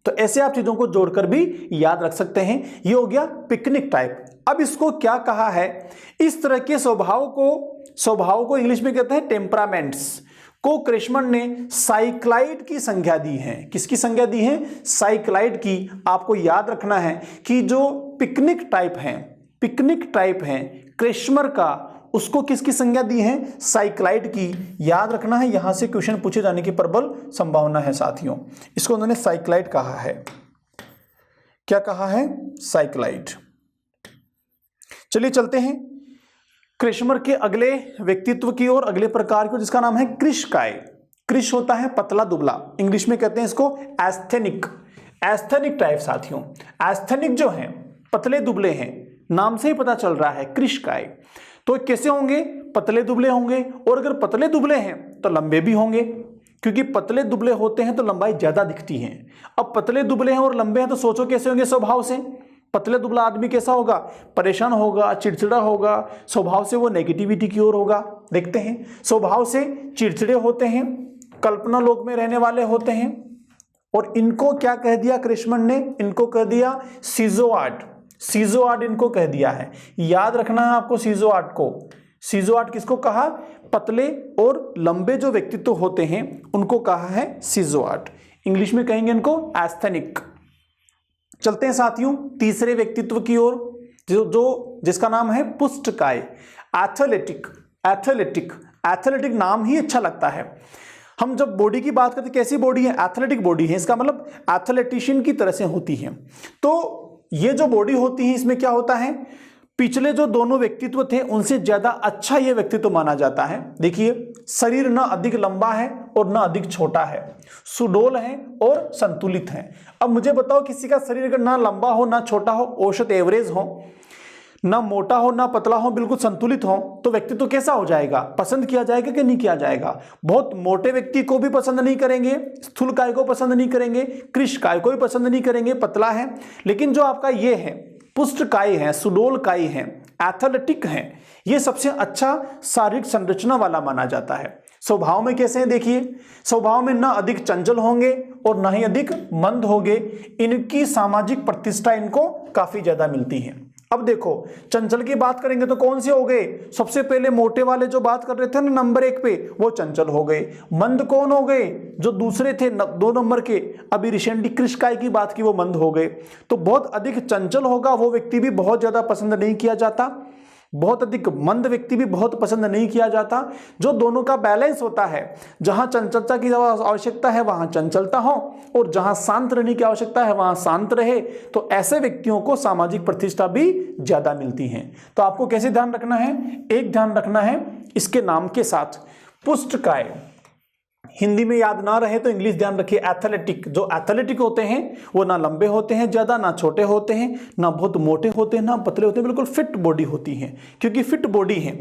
[SPEAKER 1] तो ऐसे आप चीजों को जोड़कर भी याद रख सकते हैं। ये हो गया पिकनिक टाइप। अब इसको क्या कहा है? इस तरह के स्वभाव को इंग्लिश में कहते हैं टेम्परामेंट्स को क्रेशमर ने साइक्लाइड की संज्ञा दी है। किसकी संज्ञा दी है? साइक्लाइड की। आपको याद रखना है कि जो पिकनिक टाइप है क्रेशमर का, उसको किसकी संज्ञा दी है? साइक्लाइड की। याद रखना है, यहां से क्वेश्चन पूछे जाने की प्रबल संभावना है साथियों। इसको उन्होंने साइक्लाइड कहा है। क्या कहा है? साइक्लाइड। चलिए चलते हैं क्रेशमर के अगले व्यक्तित्व की ओर, अगले प्रकार की, जिसका नाम है कृशकाय। कृश होता है पतला दुबला, इंग्लिश में कहते हैं इसको एस्थेनिक टाइप। साथियों एस्थेनिक जो है पतले दुबले हैं, नाम से ही पता चल रहा है कृशकाय। तो कैसे होंगे? पतले दुबले होंगे, और अगर पतले दुबले हैं तो लंबे भी होंगे, क्योंकि पतले दुबले होते हैं तो लंबाई ज्यादा दिखती है। अब पतले दुबले हैं और लंबे हैं तो सोचो कैसे होंगे स्वभाव से? पतले दुबला आदमी कैसा होगा? परेशान होगा, चिड़चिड़ा होगा, स्वभाव से वो नेगेटिविटी की ओर होगा। देखते हैं, स्वभाव से चिड़चिड़े होते हैं, कल्पना लोक में रहने वाले होते हैं, और इनको क्या कह दिया क्रेशमर ने? इनको कह दिया सीजोआर्ड इनको कह दिया है। याद रखना है आपको सीजोआर्ड को। सीजोआर्ड किसको कहा? पतले और लंबे जो व्यक्तित्व होते हैं उनको कहा है सीजोआर्ड। इंग्लिश में कहेंगे इनको एस्थेनिक। चलते हैं साथियों तीसरे व्यक्तित्व की ओर, जिसका नाम है पुष्टकाय। एथलेटिक नाम ही अच्छा लगता है। हम जब बॉडी की बात करते हैं, कैसी बॉडी है? एथलेटिक बॉडी है, इसका मतलब एथलेटिशियन की तरह से होती है। तो ये जो बॉडी होती है इसमें क्या होता है, पिछले जो दोनों व्यक्तित्व थे उनसे ज्यादा अच्छा ये व्यक्तित्व माना जाता है। देखिए, शरीर ना अधिक लंबा है और ना अधिक छोटा है, सुडौल है और संतुलित है। अब मुझे बताओ, किसी का शरीर अगर ना लंबा हो ना छोटा हो, औसत एवरेज हो, ना मोटा हो ना पतला हो, बिल्कुल संतुलित हो, तो व्यक्तित्व कैसा हो जाएगा? पसंद किया जाएगा कि नहीं किया जाएगा? बहुत मोटे व्यक्ति को भी पसंद नहीं करेंगे, स्थूलकाय को पसंद नहीं करेंगे, कृशकाय को भी पसंद नहीं करेंगे, पतला है। लेकिन जो आपका ये है, पुष्टकाय है, सुडौलकाय है, एथलेटिक है, ये सबसे अच्छा शारीरिक संरचना वाला माना जाता है। स्वभाव में कैसे हैं? देखिए, स्वभाव में ना अधिक चंचल होंगे और ना ही अधिक मंद होंगे। इनकी सामाजिक प्रतिष्ठा इनको काफी ज्यादा मिलती है। अब देखो, चंचल की बात करेंगे तो कौन से हो गए? सबसे पहले मोटे वाले जो बात कर रहे थे ना नंबर 1 पे, वो चंचल हो गए। मंद कौन हो गए? जो दूसरे थे 2 नंबर के, अभी रिसेंटली कृशकाय की बात की, वो मंद हो गए। तो बहुत अधिक चंचल होगा वो व्यक्ति भी बहुत ज्यादा पसंद नहीं किया जाता, बहुत अधिक मंद व्यक्ति भी बहुत पसंद नहीं किया जाता। जो दोनों का बैलेंस होता है, जहां चंचलता की आवश्यकता है वहां चंचलता हो, और जहां शांत रहने की आवश्यकता है वहां शांत रहे, तो ऐसे व्यक्तियों को सामाजिक प्रतिष्ठा भी ज्यादा मिलती है। तो आपको कैसे ध्यान रखना है? एक ध्यान रखना है इसके नाम के साथ, पुष्टकाय। हिंदी में याद ना रहे तो इंग्लिश ध्यान रखिए, एथलेटिक। जो एथलेटिक होते हैं वो ना लंबे होते हैं ज्यादा, ना छोटे होते हैं, ना बहुत मोटे होते हैं, ना पतले होते हैं, बिल्कुल फिट बॉडी होती है। क्योंकि फिट बॉडी है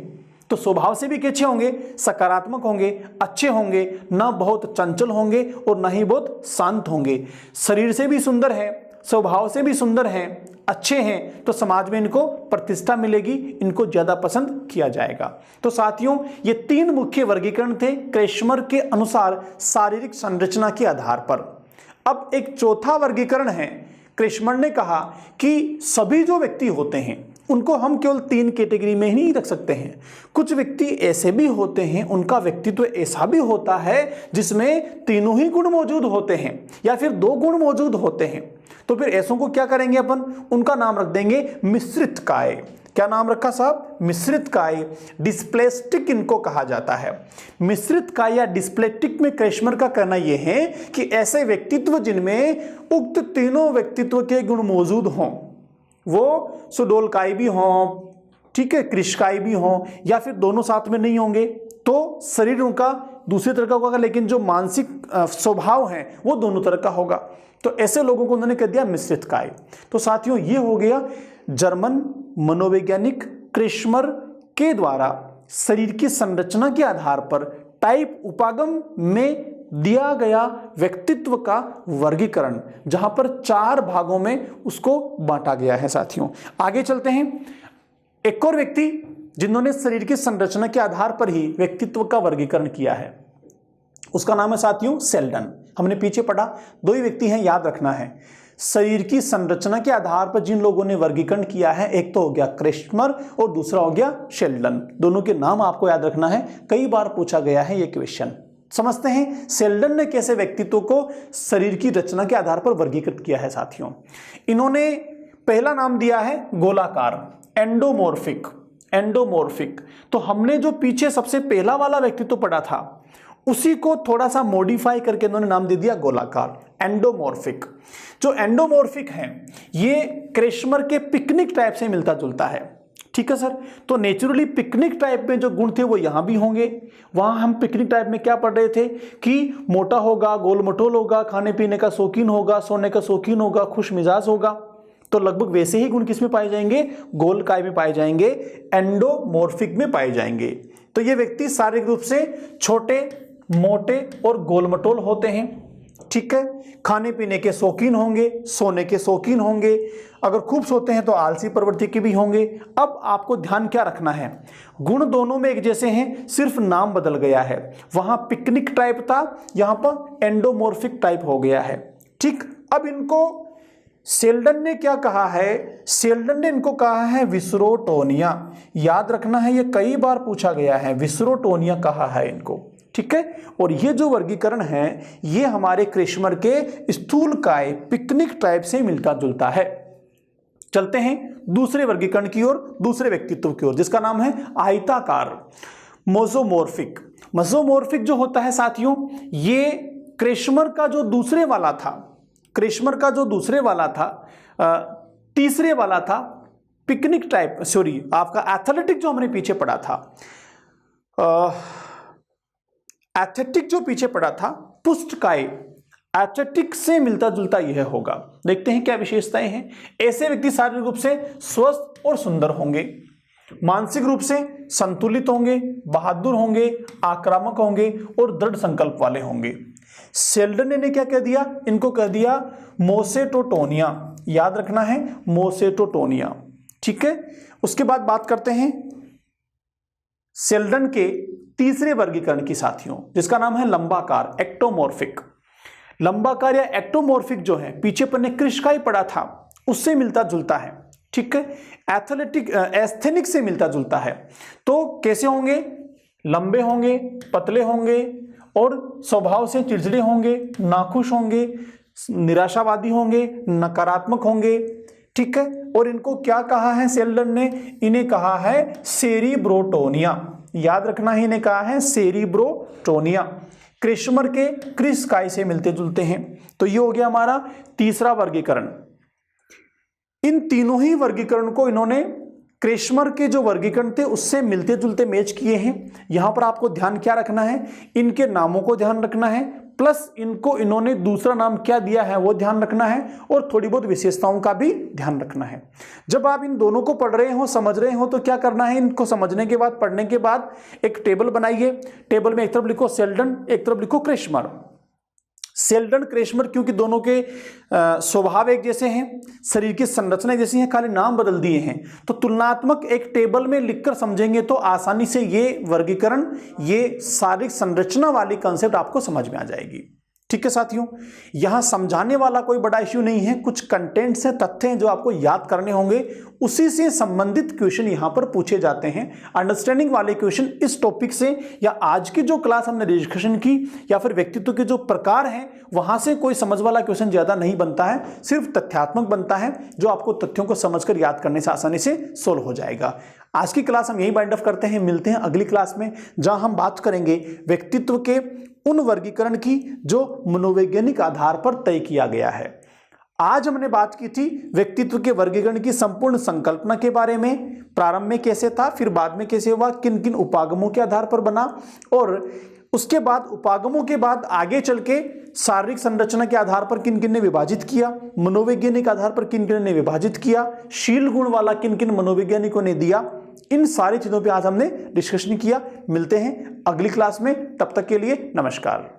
[SPEAKER 1] तो स्वभाव से भी कैसे होंगे? सकारात्मक होंगे, अच्छे होंगे, ना बहुत चंचल होंगे और ना ही बहुत शांत होंगे। शरीर से भी सुंदर है, स्वभाव से भी सुंदर है, अच्छे हैं, तो समाज में इनको प्रतिष्ठा मिलेगी, इनको ज्यादा पसंद किया जाएगा। तो साथियों, ये 3 मुख्य वर्गीकरण थे क्रेशमर के अनुसार शारीरिक संरचना के आधार पर। अब एक चौथा वर्गीकरण है, क्रेशमर ने कहा कि सभी जो व्यक्ति होते हैं उनको हम केवल 3 कैटेगरी में ही नहीं रख सकते हैं। कुछ व्यक्ति ऐसे भी होते हैं, उनका व्यक्तित्व ऐसा भी होता है जिसमें तीनों ही गुण मौजूद होते हैं या फिर 2 गुण मौजूद होते हैं। तो फिर ऐसों को क्या करेंगे अपन? उनका नाम रख देंगे मिश्रित काय। क्या नाम रखा साहब? मिश्रित काय। डिस्प्लेस्टिक इनको कहा जाता है। मिश्रित काय या डिस्प्लेस्टिक में क्रेशमर का कहना यह है कि ऐसे व्यक्तित्व जिनमें उक्त तीनों व्यक्तित्व के गुण मौजूद हों, वो सुडौलकाय भी हों, ठीक है, कृशकाय भी हों, या फिर दोनों साथ में नहीं होंगे, तो शरीर उनका दूसरी तरह का होगा, लेकिन जो मानसिक स्वभाव है वो दोनों तरह का होगा। तो ऐसे लोगों को उन्होंने कह दिया मिश्रित काय। तो साथियों, ये हो गया जर्मन मनोवैज्ञानिक क्रेशमर के द्वारा शरीर की संरचना के आधार पर टाइप उपागम में दिया गया व्यक्तित्व का वर्गीकरण, जहां पर 4 भागों में उसको बांटा गया है। साथियों, आगे चलते हैं। एक और व्यक्ति जिन्होंने शरीर की संरचना के आधार पर ही व्यक्तित्व का वर्गीकरण किया है, उसका नाम है साथियों सेल्डन। हमने पीछे पढ़ा, 2 ही व्यक्ति हैं, याद रखना है। शरीर की संरचना के आधार पर जिन लोगों ने वर्गीकरण किया है, एक तो हो गया क्रेशमर और दूसरा हो गया शेल्डन। दोनों के नाम आपको याद रखना है, कई बार पूछा गया है ये क्वेश्चन। समझते हैं सेल्डन ने कैसे व्यक्तित्व को शरीर की रचना के आधार पर वर्गीकृत किया है। साथियों, इन्होंने पहला नाम दिया है गोलाकार, एंडोमॉर्फिक। एंडोमॉर्फिक, तो हमने जो पीछे सबसे पहला वाला व्यक्तित्व पढ़ा था उसी को थोड़ा सा मॉडिफाई करके इन्होंने नाम दे दिया गोलाकार, एंडोमॉर्फिक। जो एंडोमॉर्फिक है ये क्रेशमर के पिकनिक टाइप से मिलता जुलता है। ठीक है सर, तो नेचुरली पिकनिक टाइप में जो गुण थे वो यहां भी होंगे। वहां हम पिकनिक टाइप में क्या पढ़ रहे थे कि मोटा होगा, गोल मटोल होगा, खाने पीने का शौकीन होगा, सोने का शौकीन होगा, खुश मिजाज होगा। तो लगभग वैसे ही गुण किसमें पाए जाएंगे? गोलकाय में पाए जाएंगे, एंडोमॉर्फिक में पाए जाएंगे। तो ये व्यक्ति शारीरिक रूप से छोटे, मोटे और गोलमटोल होते हैं। ठीक है, खाने पीने के शौकीन होंगे, सोने के शौकीन होंगे, अगर खूब सोते हैं तो आलसी प्रवृत्ति के भी होंगे। अब आपको ध्यान क्या रखना है, गुण दोनों में एक जैसे हैं, सिर्फ नाम बदल गया है। वहां पिकनिक टाइप था, यहां पर एंडोमॉर्फिक टाइप हो गया है। ठीक, अब इनको सेल्डन ने क्या कहा है? सेल्डन ने इनको कहा है विसरोटोनिया। याद रखना है, ये कई बार पूछा गया है, विसरोटोनिया कहा है इनको। ठीक है, और ये जो वर्गीकरण है ये हमारे क्रेशमर के स्थूलकाय पिकनिक टाइप से मिलता जुलता है। चलते हैं दूसरे वर्गीकरण की ओर, दूसरे व्यक्तित्व की ओर, जिसका नाम है आयताकार, मोजोमॉर्फिक। मेसोमॉर्फिक जो होता है साथियों, ये क्रेशमर का जो दूसरे वाला था, क्रेशमर का जो दूसरे वाला था, तीसरे वाला था पिकनिक टाइप, सॉरी आपका एथलेटिक जो हमने पीछे पढ़ा था, एथेटिक जो पीछे पढ़ा था, पुष्टकाय, एथेटिक से मिलता जुलता यह होगा। देखते हैं क्या विशेषताएं हैं। ऐसे व्यक्ति शारीरिक रूप से स्वस्थ और सुंदर होंगे, मानसिक रूप से संतुलित होंगे, बहादुर होंगे, आक्रामक होंगे और दृढ़ संकल्प वाले होंगे। सेल्डन ने क्या कह दिया, इनको कह दिया मोसेटोटोनिया, याद रखना है मोसेटोटोनिया, ठीक है। उसके बाद बात करते हैं सेल्डन के तीसरे वर्गीकरण की साथियों, जिसका नाम है लंबाकार, एक्टोमॉर्फिक। लंबाकार या एक्टोमॉर्फिक जो है, पीछे पर ने कृष्णकाय पढ़ा था, उससे मिलता जुलता है, ठीक है। एथलेटिक एस्थेनिक से मिलता जुलता है। तो कैसे होंगे, लंबे होंगे, पतले होंगे और स्वभाव से चिड़चिड़े होंगे, नाखुश होंगे, निराशावादी होंगे, नकारात्मक होंगे, ठीक है। और इनको क्या कहा है सेल्डन ने, इन्हें कहा है सेरिब्रोटोनिया, याद रखना है, इन्हें कहा है सेरिब्रोटोनिया। क्रेशमर के क्रिस्काई से मिलते जुलते हैं। तो ये हो गया हमारा तीसरा वर्गीकरण। इन तीनों ही वर्गीकरण को इन्होंने क्रेशमर के जो वर्गीकरण थे उससे मिलते जुलते मैच किए हैं। यहां पर आपको ध्यान क्या रखना है, इनके नामों को ध्यान रखना है, प्लस इनको इन्होंने दूसरा नाम क्या दिया है वो ध्यान रखना है, और थोड़ी बहुत विशेषताओं का भी ध्यान रखना है। जब आप इन दोनों को पढ़ रहे हो, समझ रहे हो, तो क्या करना है, इनको समझने के बाद, पढ़ने के बाद एक टेबल बनाइए। टेबल में एक तरफ लिखो सेल्डन, एक तरफ लिखो क्रेशमर। सेल्डन, क्रेशमर, क्योंकि दोनों के स्वभाव एक जैसे हैं, शरीर की संरचना जैसी है, खाली नाम बदल दिए हैं। तो तुलनात्मक एक टेबल में लिखकर समझेंगे तो आसानी से ये वर्गीकरण, ये शारीरिक संरचना वाली कंसेप्ट आपको समझ में आ जाएगी, ठीक है साथियों। यहां समझाने वाला कोई बड़ा इश्यू नहीं है, कुछ कंटेंट्स हैं, तथ्य हैं जो आपको याद करने होंगे, उसी से संबंधित क्वेश्चन यहां पर पूछे जाते हैं। अंडरस्टैंडिंग वाले क्वेश्चन इस टॉपिक से, या आज की जो क्लास हमने डिस्कशन की, या फिर व्यक्तित्व के जो प्रकार हैं वहां से कोई समझ वाला क्वेश्चन ज्यादा नहीं बनता है, सिर्फ तथ्यात्मक बनता है, जो आपको तथ्यों को समझकर याद करने से आसानी से सोल्व हो जाएगा। आज की क्लास हम यही बाइंड ऑफ करते हैं। मिलते हैं अगली क्लास में, जहां हम बात करेंगे व्यक्तित्व के उन वर्गीकरण की जो मनोवैज्ञानिक आधार पर तय किया गया है। आज हमने बात की थी व्यक्तित्व के वर्गीकरण की संपूर्ण संकल्पना के बारे में, प्रारंभ में कैसे था, फिर बाद में कैसे हुआ, किन किन उपागमों के आधार पर बना, और उसके बाद उपागमों के बाद आगे चल के शारीरिक संरचना के आधार पर किन किन ने विभाजित किया, मनोवैज्ञानिक आधार पर किन किन ने विभाजित किया, शील गुण वाला किन किन मनोवैज्ञानिकों ने दिया। इन सारी चीजों पे आज हमने डिस्कशन किया। मिलते हैं अगली क्लास में, तब तक के लिए नमस्कार।